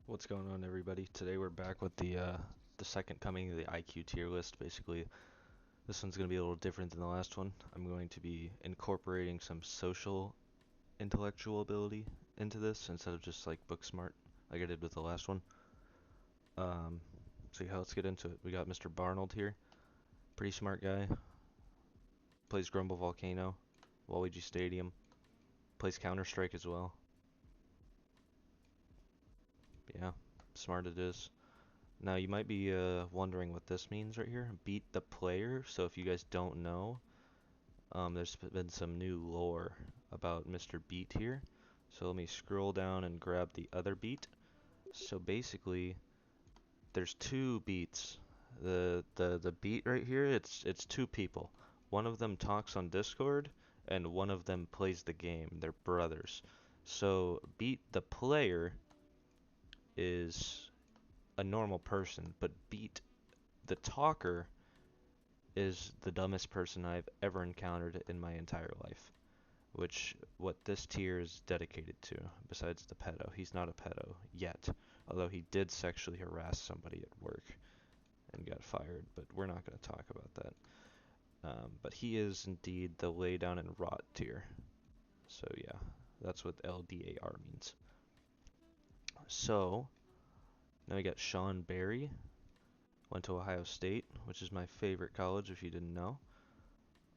What's going on, everybody? Today we're back with the second coming of the IQ tier list. Basically, this one's going to be a little different than the last one. I'm going to be incorporating some social intellectual ability into this instead of just like book smart like I did with the last one. Um, so yeah, let's get into it. We got Mr. Barnold here, pretty smart guy. Plays Grumble Volcano, Waluigi Stadium. Plays Counter Strike as well. Yeah, smart it is. Now you might be wondering what this means right here. Beat the player. So if you guys don't know, there's been some new lore about Mr. Beat here. So let me scroll down and grab the other beat. So basically, there's two beats. The beat right here, it's two people. One of them talks on Discord, and one of them plays the game. They're brothers. So Beat the player is a normal person, but Beat the talker is the dumbest person I've ever encountered in my entire life. Which, what this tier is dedicated to, besides the pedo. He's not a pedo yet, although he did sexually harass somebody at work and got fired, but we're not going to talk about that. But he is indeed the lay down and rot tier. So yeah, that's what LDAR means. So, now we got Sean Barry. Went to Ohio State, which is my favorite college if you didn't know.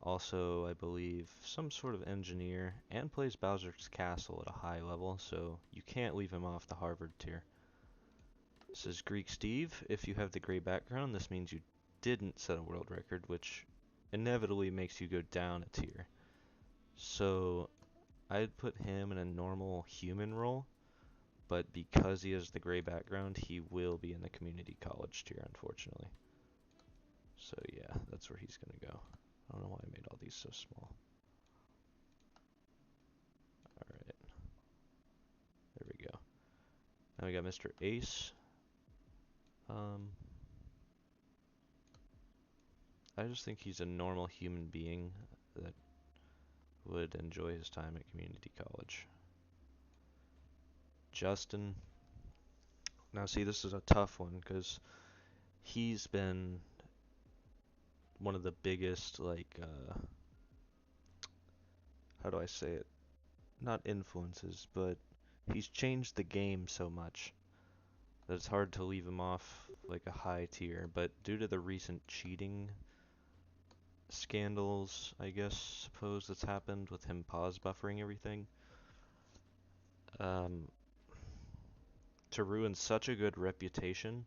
Also, I believe, some sort of engineer, and plays Bowser's Castle at a high level, so you can't leave him off the Harvard tier. This is Greek Steve. If you have the gray background, this means you didn't set a world record, which inevitably makes you go down a tier. So, I'd put him in a normal human role, but because he has the gray background, he will be in the community college tier, unfortunately. So yeah, that's where he's gonna go. I don't know why I made all these so small. Alright, there we go. Now we got Mr. Ace. I just think he's a normal human being that would enjoy his time at community college. Justin. Now see, this is a tough one because he's been one of the biggest, like, how do I say it? Not influences, but he's changed the game so much that it's hard to leave him off like a high tier. But due to the recent cheating scandals, I guess, suppose that's happened with him pause buffering everything, um, to ruin such a good reputation,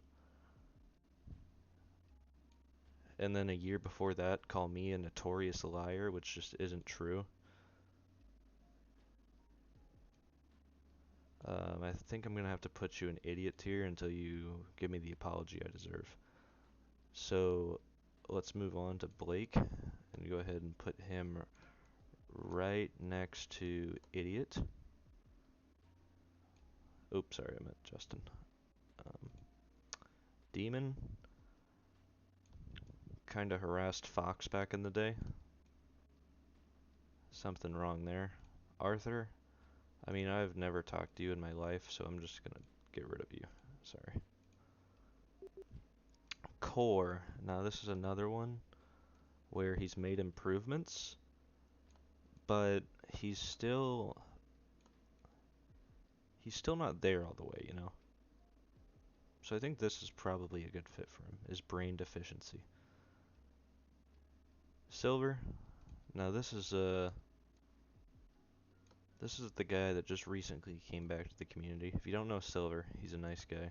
and then a year before that call me a notorious liar, which just isn't true. I think I'm gonna have to put you in idiot tier until you give me the apology I deserve. So let's move on to Blake and go ahead and put him right next to idiot. Oops, sorry, I meant Justin. Um, Demon kind of harassed Fox back in the day. Something wrong there. Arthur, I mean, I've never talked to you in my life, so I'm just gonna get rid of you. Sorry. Core, now this is another one where he's made improvements, but he's still not there all the way, you know. So I think this is probably a good fit for him, is brain deficiency. Silver, now this is the guy that just recently came back to the community. If you don't know Silver, he's a nice guy.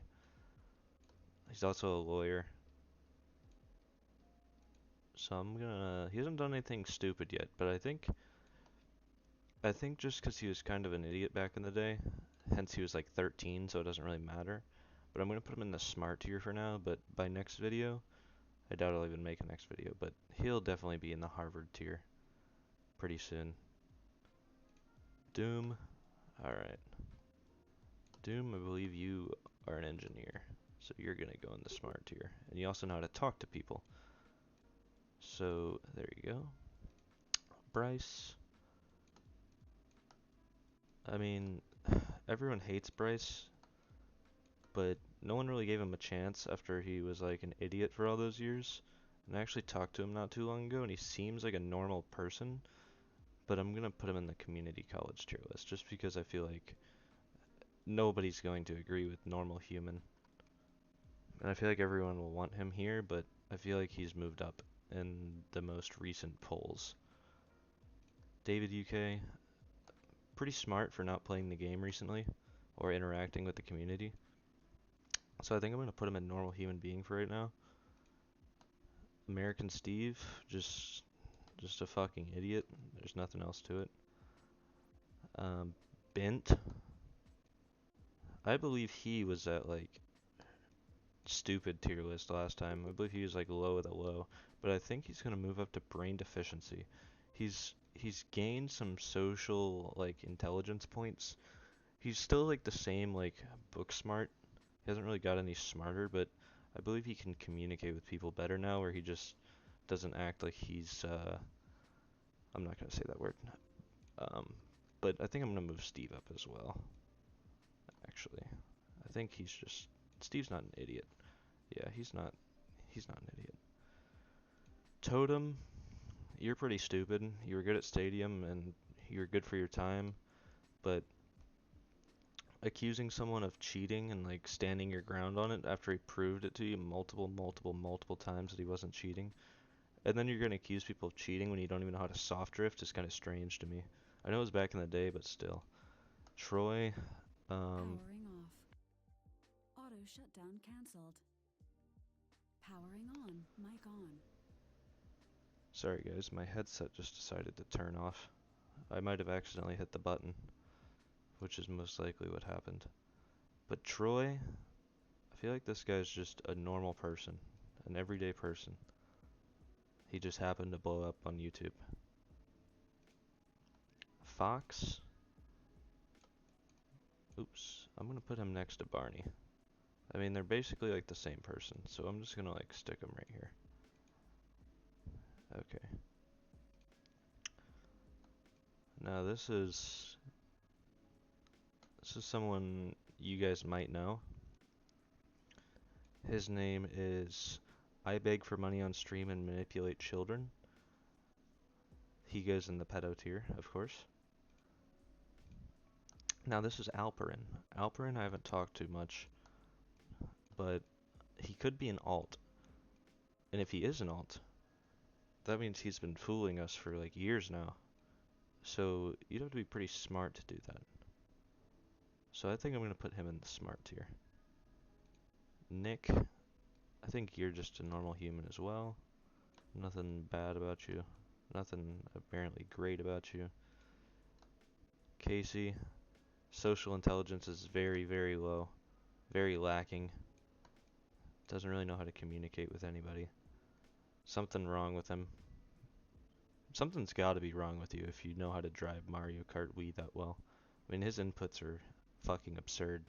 He's also a lawyer. So he hasn't done anything stupid yet, but I think just because he was kind of an idiot back in the day, hence he was like 13, so it doesn't really matter. But I'm gonna put him in the smart tier for now, but by next video, I doubt I'll even make a next video, but he'll definitely be in the Harvard tier pretty soon. Doom, alright. Doom, I believe you are an engineer, so you're gonna go in the smart tier. And you also know how to talk to people. So, there you go. Bryce, I mean, everyone hates Bryce, but no one really gave him a chance after he was like an idiot for all those years. And I actually talked to him not too long ago, and he seems like a normal person, but I'm gonna put him in the community college tier list just because I feel like nobody's going to agree with normal human. And I feel like everyone will want him here, but I feel like he's moved up in the most recent polls. David UK, pretty smart for not playing the game recently or interacting with the community. So I think I'm going to put him in normal human being for right now. American Steve, just a fucking idiot. There's nothing else to it. Bent, I believe he was at like stupid tier list last time. I believe he was like low of the low, but I think he's gonna move up to brain deficiency. He's gained some social like intelligence points. He's still like the same like book smart. He hasn't really got any smarter, but I believe he can communicate with people better now, where he just doesn't act like he's I'm not gonna say that word. Um, but I think I'm gonna move Steve up as well. Actually, I think Steve's not an idiot. Yeah, he's not an idiot. Totem, you're pretty stupid. You were good at Stadium and you were good for your time, but accusing someone of cheating and like standing your ground on it after he proved it to you multiple times that he wasn't cheating, and then you're gonna accuse people of cheating when you don't even know how to soft drift is kind of strange to me. I know it was back in the day, but still. Troy, Powering off. Auto shutdown cancelled. Powering on. Mic on. sorry guys, my headset just decided to turn off. I might have accidentally hit the button, which is most likely what happened. But Troy, I feel like this guy's just a normal person, an everyday person. He just happened to blow up on YouTube. Fox, oops, I'm gonna put him next to Barney. I mean, they're basically like the same person, so I'm just gonna like stick them right here. Okay. Now this is someone you guys might know. His name is I Beg for Money on Stream and Manipulate Children. He goes in the pedo tier, of course. Now this is Alperin. Alperin I haven't talked to much, but he could be an alt. And if he is an alt, that means he's been fooling us for like years now. So you'd have to be pretty smart to do that. So I think I'm going to put him in the smart tier. Nick, I think you're just a normal human as well. Nothing bad about you. Nothing apparently great about you. Casey, social intelligence is very low. Very lacking. Doesn't really know how to communicate with anybody. Something wrong with him. Something's got to be wrong with you if you know how to drive Mario Kart Wii that well. I mean, his inputs are fucking absurd.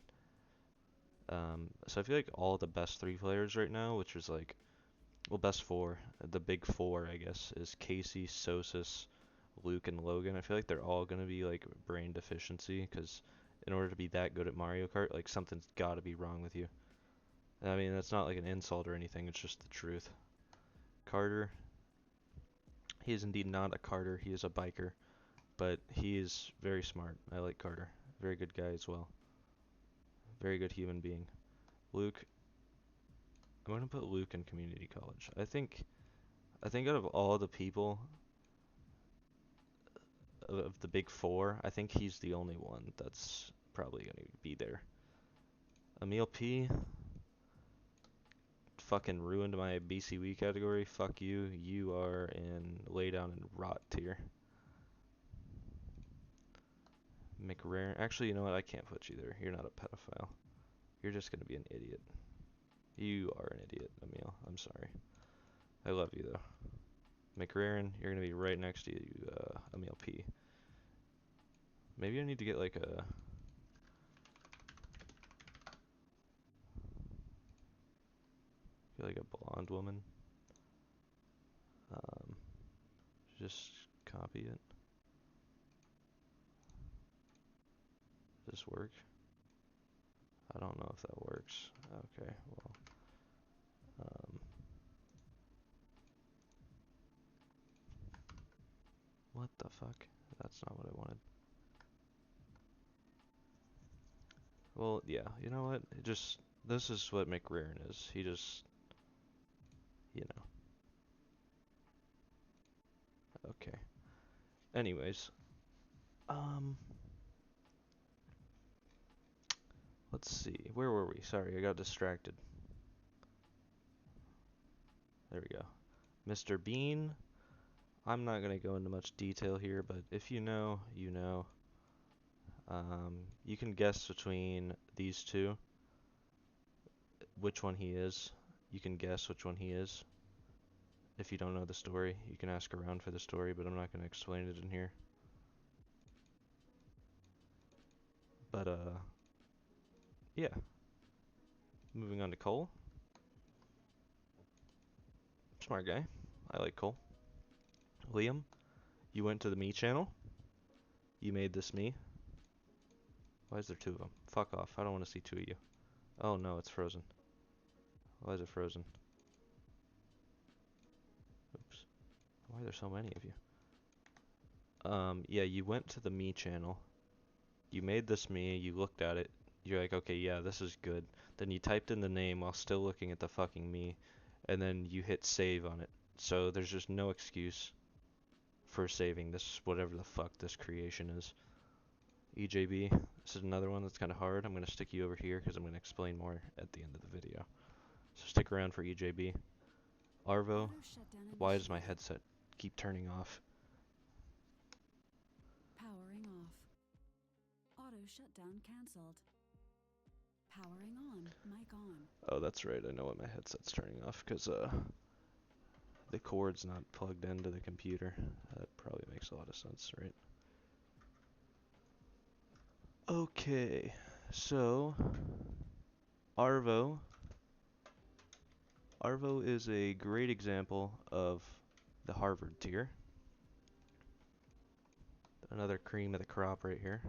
So I feel like all the best three players right now, which is like, well, best four, the big four, I guess, is Casey, Sosis, Luke, and Logan. I feel like they're all gonna be like brain deficiency, because in order to be that good at Mario Kart, like something's got to be wrong with you. I mean, that's not like an insult or anything. It's just the truth. Carter, he is indeed not a Carter. He is a biker, but he is very smart. I like Carter. Very good guy as well. Very good human being. Luke, I'm gonna put Luke in community college. I think out of all the people of the big four, I think he's the only one that's probably gonna be there. Emil P fucking ruined my BCW category. Fuck you. You are in lay down and rot tier. McRae. Actually, you know what? I can't put you there. You're not a pedophile. You're just gonna be an idiot. You are an idiot, Emil. I'm sorry. I love you though. McRae, you're gonna be right next to you, Emil P. Maybe I need to get like a blonde woman. Um, just copy it. Does this work? I don't know if that works. Okay, well. What the fuck? That's not what I wanted. Well, yeah, you know what? This is what McRaren is. He just, you know. Okay. Anyways, um, let's see. Where were we? Sorry, I got distracted. There we go. Mr. Bean. I'm not gonna go into much detail here, but if you know, you know. You can guess between these two which one he is. You can guess which one he is. If you don't know the story, you can ask around for the story, but I'm not gonna explain it in here. But yeah. Moving on to Cole. Smart guy. I like Cole. Liam, you went to the me channel. You made this me. Why is there two of them? Fuck off. I don't want to see two of you. Oh no, it's frozen. Why is it frozen? Oops. Why are there so many of you? Yeah, you went to the me channel. You made this me. You looked at it. You're like, okay, yeah, this is good. Then you typed in the name while still looking at the fucking me, and then you hit save on it. So there's just no excuse for saving this, whatever the fuck this creation is. EJB, this is another one that's kind of hard. I'm going to stick you over here because I'm going to explain more at the end of the video. So stick around for EJB. Arvo, why does my headset keep turning off? Powering off. Auto shutdown cancelled. Powering on. Mic on. Oh, that's right. I know what my headset's turning off because the cord's not plugged into the computer. That probably makes a lot of sense, right? Okay, so Arvo. Arvo is a great example of the Harvard tier. Another cream of the crop right here.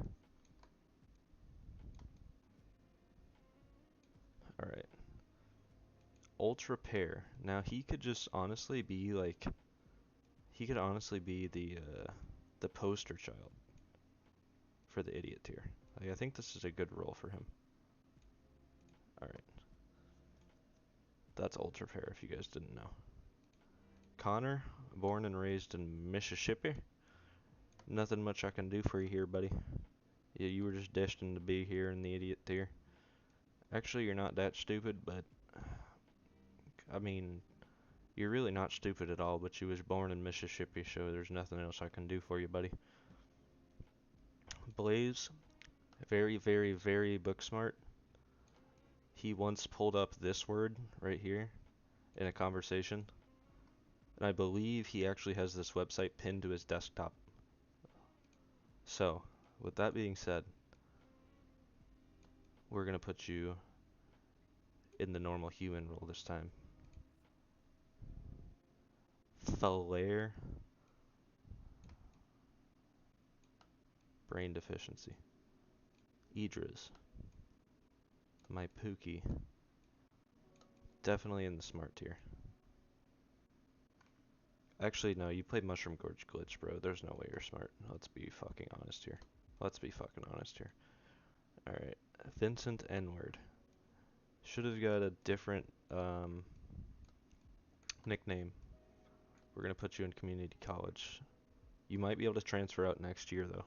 Alright. Ultra Pair. Now he could just honestly be like, he could honestly be the poster child for the idiot tier. Like, I think this is a good role for him. Alright. That's Ultra Pair if you guys didn't know. Connor, born and raised in Mississippi. Nothing much I can do for you here, buddy. Yeah, you were just destined to be here in the idiot tier. Actually, you're not that stupid, but I mean, you're really not stupid at all, but you was born in Mississippi, so there's nothing else I can do for you, buddy. Blaze, very, very, very book smart. He once pulled up this word right here in a conversation, and I believe he actually has this website pinned to his desktop. So, with that being said, we're gonna put you in the normal human role this time. Falaire, brain deficiency. Idris, my Pookie, definitely in the smart tier. Actually, no, you played Mushroom Gorge Glitch, bro. There's no way you're smart. Let's be fucking honest here. Let's be fucking honest here. Alright, Vincent N-word. Should have got a different nickname. We're gonna put you in community college. You might be able to transfer out next year, though.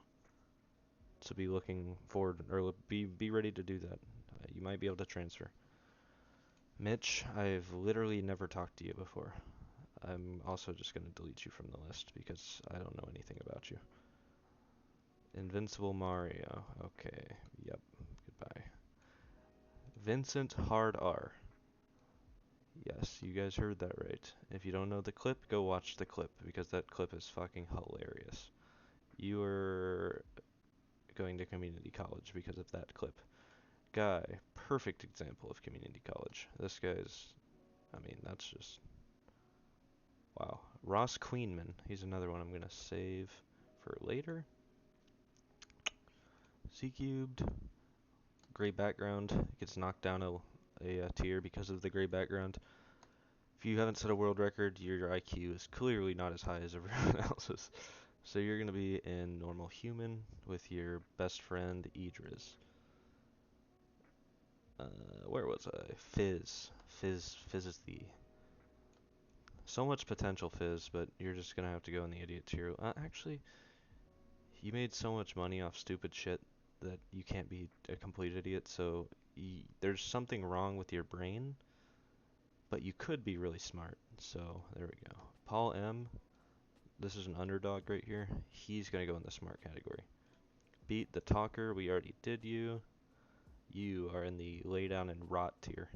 So be looking forward, or be ready to do that. You might be able to transfer. Mitch, I've literally never talked to you before. I'm also just going to delete you from the list because I don't know anything about you. Invincible Mario. Okay. Yep. Goodbye. Vincent Hard R. Yes, you guys heard that right. If you don't know the clip, go watch the clip because that clip is fucking hilarious. You are going to community college because of that clip. Guy, perfect example of community college. This guy's, I mean, that's just, wow. Ross Queenman, he's another one I'm going to save for later. C cubed. gray background. It gets knocked down a tier because of the gray background. If you haven't set a world record, your IQ is clearly not as high as everyone else's. So you're going to be in normal human with your best friend Idris. Where was I? Fizz. Fizz is the... So much potential Fizz, but you're just going to have to go in the idiot tier. Actually, you made so much money off stupid shit that you can't be a complete idiot, so there's something wrong with your brain, but you could be really smart. So there we go. Paul M, this is an underdog right here. He's going to go in the smart category. Beat the talker, we already did you. You are in the lay down and rot tier.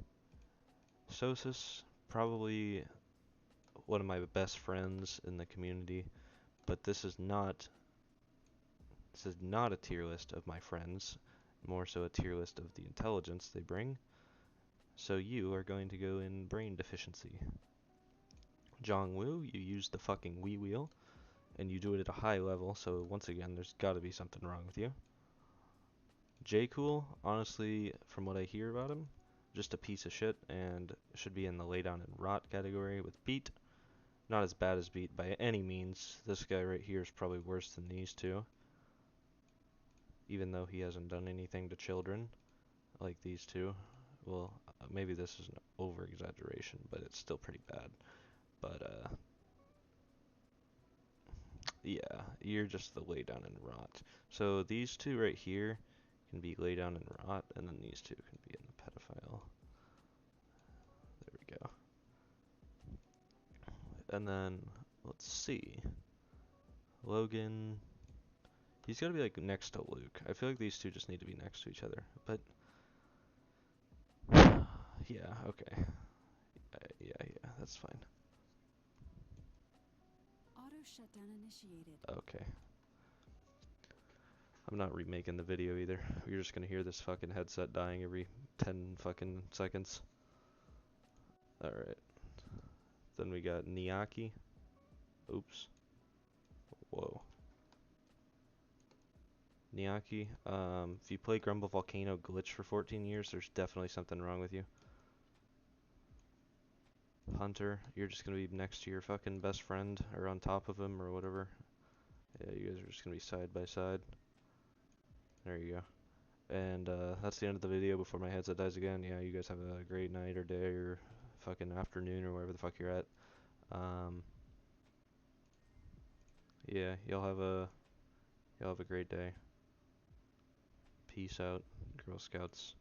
Sosis, probably one of my best friends in the community, but this is not a tier list of my friends, more so a tier list of the intelligence they bring. So you are going to go in brain deficiency. Jongwoo, you use the fucking Wii wheel, and you do it at a high level, so once again, there's gotta be something wrong with you. J-Cool, honestly, from what I hear about him, just a piece of shit, and should be in the lay down and rot category with Beat. Not as bad as Beat by any means. This guy right here is probably worse than these two, even though he hasn't done anything to children like these two. Well, maybe this is an over-exaggeration, but it's still pretty bad. But, yeah, you're just the lay down and rot. So these two right here can be lay down and rot, and then these two can be in the pedophile. There we go. And then, let's see. Logan, he's gotta be like next to Luke. I feel like these two just need to be next to each other, but yeah, okay. Yeah, that's fine. Auto shutdown initiated. Okay. I'm not remaking the video either. You're just gonna hear this fucking headset dying every 10 fucking seconds. Alright. Then we got Niaki. Oops. Whoa. Niaki, if you play Grumble Volcano Glitch for 14 years, there's definitely something wrong with you. Hunter, you're just gonna be next to your fucking best friend, or on top of him, or whatever. Yeah, you guys are just gonna be side by side. There you go. And that's the end of the video before my headset dies again. Yeah, you guys have a great night or day or fucking afternoon or wherever the fuck you're at. Yeah, y'all have a great day. Peace out, Girl Scouts.